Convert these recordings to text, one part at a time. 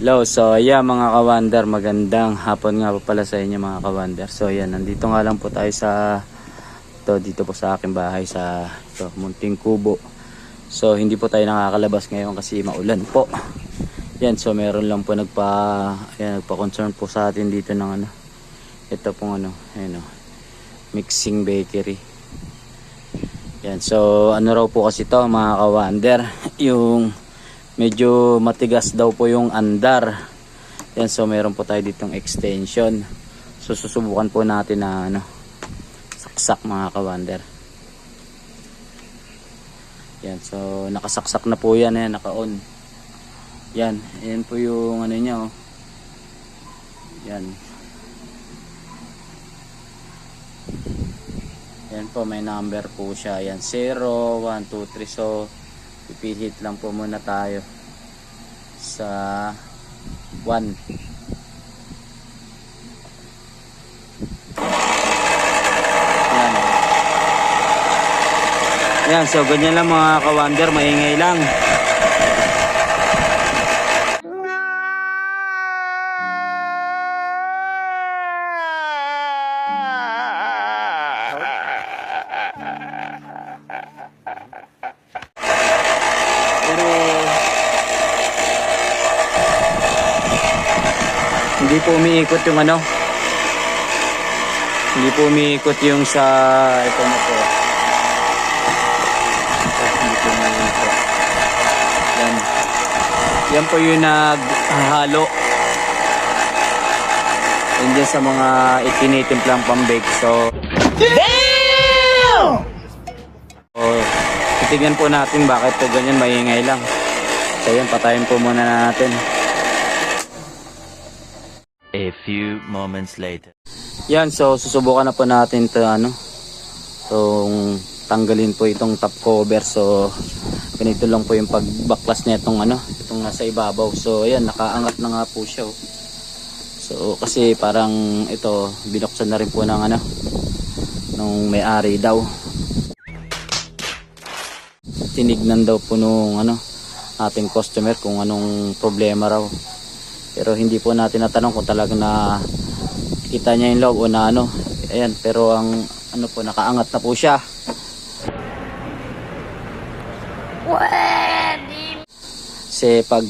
Hello, so yeah mga kawander, magandang hapon nga po pala sa inyo mga kawander. So yan, nandito nga lang po tayo sa dito po sa aking bahay sa Munting Kubo. So hindi po tayo nakakalabas ngayon kasi maulan po. Yan, so meron lang po nagpa-concern po sa atin dito ng ito pong mixing bakery. Yan, so raw po kasi to mga kawander, yung medyo matigas daw po yung andar. Yan, so meron po tayo ditong extension. So susubukan po natin na saksak mga kawander. Yan, so nakasaksak na po yan, naka-on. Yan, yan po yung niya oh. Yan. Yan po, may number po siya. Yan, 0, 1, 2, 3. So ipihit lang po muna tayo sa 1. Yan. Yan, so ganyan lang mga kawander, maingay lang. Hindi po umiikot yung hindi po umiikot yung sa ito na po. Hindi po umiikot. Yan. Yan po yung naghahalo. Yan dyan sa mga itinitimplang pambake. So damn! So titignan po natin bakit po ganyan maingay lang. So yan, patayin po muna natin. A few moments later. Yan, so susubukan na po natin tong tanggalin po itong top cover. So ganito lang po yung pagbaklas na itong nasa ibabaw. So ayan, nakaangat na nga po siya oh. So kasi parang ito binuksan na rin po ng nung may-ari daw. Tinignan daw po nung ating customer kung anong problema raw. Pero hindi po natin natanong kung talagang na kita niya yung loob o na Ayan, pero ang po, nakaangat na po siya. Kasi pag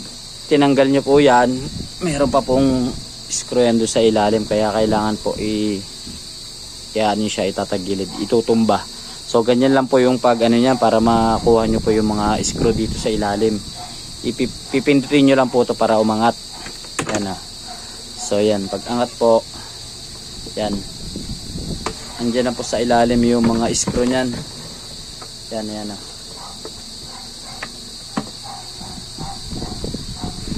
tinanggal nyo po yan, mayroon pa pong screw yan doon sa ilalim. Kaya kailangan po yan siya itatagilid, itutumba. So ganyan lang po yung pag niyan para makuha nyo po yung mga screw dito sa ilalim. Ipipindutin nyo lang po ito para umangat. Yan so yan, pag angat po yan, andyan na po sa ilalim yung mga screw nyan. Yan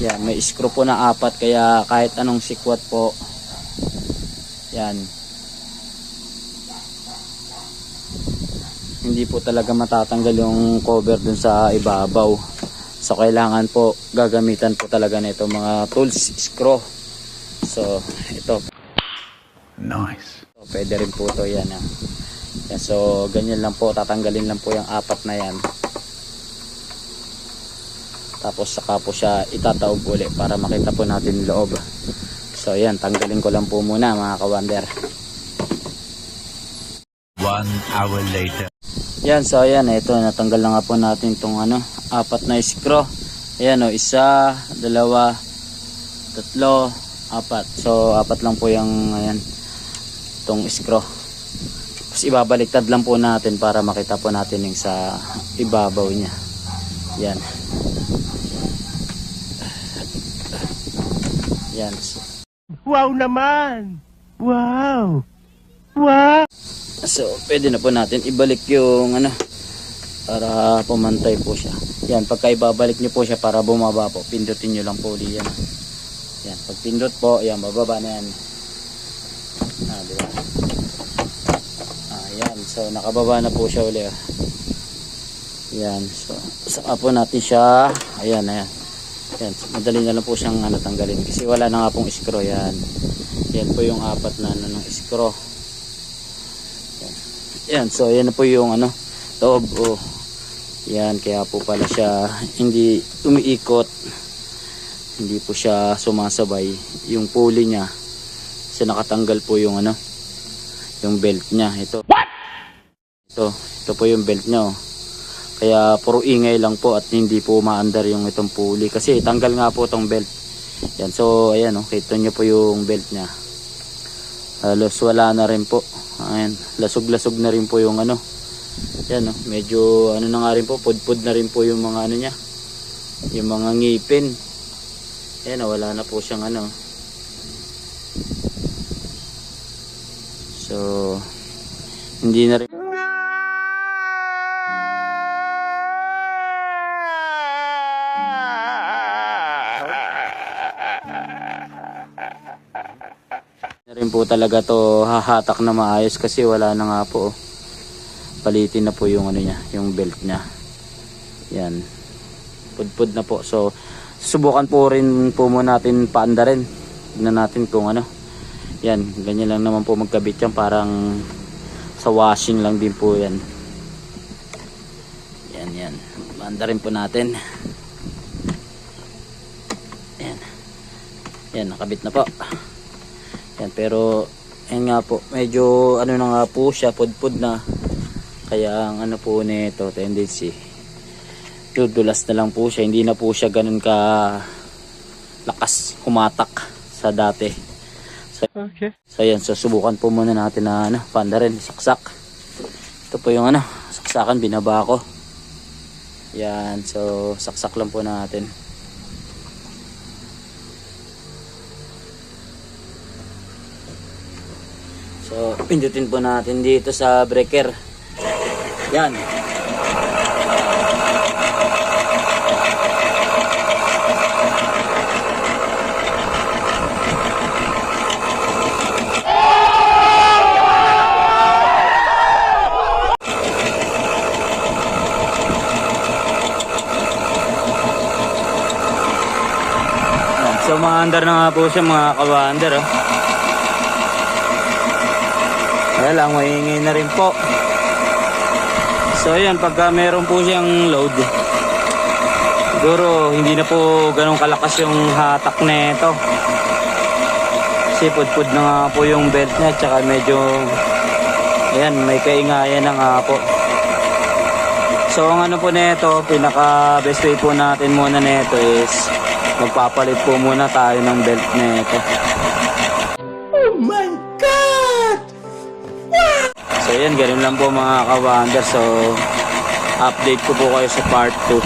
yan, may screw po na 4. Kaya kahit anong sikwat po yan, hindi po talaga matatanggal yung cover dun sa ibabaw. So kailangan po gagamitan po talaga nito mga tools, screw. So ito. Nice. So, pwede rin po to yan. Yan, so ganyan lang po, tatanggalin lang po yung 4 na yan. Tapos saka po siya itataob uli para makita po natin yung loob. So yan, tanggalin ko lang po muna mga kawander. 1 hour later. Yan, so ayan, ito natanggal na nga po natin itong 4 na screw. Ayan o, 1, 2, 3, 4. So 4 lang po yung itong screw. Tapos ibabaliktad lang po natin para makita po natin yung sa ibabaw niya. Yan. Yan. Wow naman! Wow! Wow! So pwede na po natin ibalik yung para pumantay po siya. Yan, pagka ibabalik nyo po siya para bumaba po, pindutin nyo lang po ulit yan. Yan, pag pindot po, yan, bababa na yan. Diba? Yan, so nakababa na po siya ulit. Yan, so saka po natin siya, ayan. Yan, so, madali na lang po siyang tanggalin kasi wala na nga pong screw. Yan, yan po yung 4 na ng screw. Yan, so yan na po yung loob. Yan, kaya po pala siya hindi umiikot. hindi po siya sumasabay yung pulley niya. Kasi nakatanggal po yung ano, yung belt niya. Ito po yung belt niya, oh. Kaya puro ingay lang po at hindi po maandar yung itong pulley kasi tanggal nga po itong belt. Yan, so ayan, oh, kita nyo po yung belt niya. Halos wala na rin po. Ayan, lasog-lasog na rin po yung ano. Yan, oh, medyo ano na nga rin po, pudpud na rin po yung mga ano niya. Yung mga ngipin. Ayan, oh, wala na po siyang ano. So hindi na rin po talaga to hahatak na maayos kasi wala na nga po, oh. Palitin na po yung ano niya, yung belt niya. Yan, pudpud na po. So subukan po rin po muna natin paandarin. Tignan natin kung ano. Yan, ganyan lang naman po magkabit yan, parang sa washing lang din po yan. Yan, paandarin po natin. Yan, nakabit na po. Yan, pero yan nga po, medyo ano na nga po siya, pudpud na. Kaya ang ano po nito, tendency, dudulas na lang po siya. Hindi na po siya ganun ka lakas humatak sa dati. Okay. So yan, so subukan po muna natin na ano, panda rin, saksak. Ito po yung ano, saksakan, binaba ko. Yan, so saksak lang po natin. So, pindutin po natin dito sa breaker. Yan. So, maandar na nga po siya mga kawander, oh. Kaya lang, maingay na rin po. So ayan, pagka meron po siyang load, siguro hindi na po ganun kalakas yung hatak nito. Kasi pudpud na nga po yung belt niya, tsaka medyo ayan, may kaingayan na nga po. So ang ano po nito, pinaka best way po natin muna nito is magpapalit po muna tayo ng belt nito. So yan, ganun lang po mga ka-wander. So update ko po kayo sa part 2.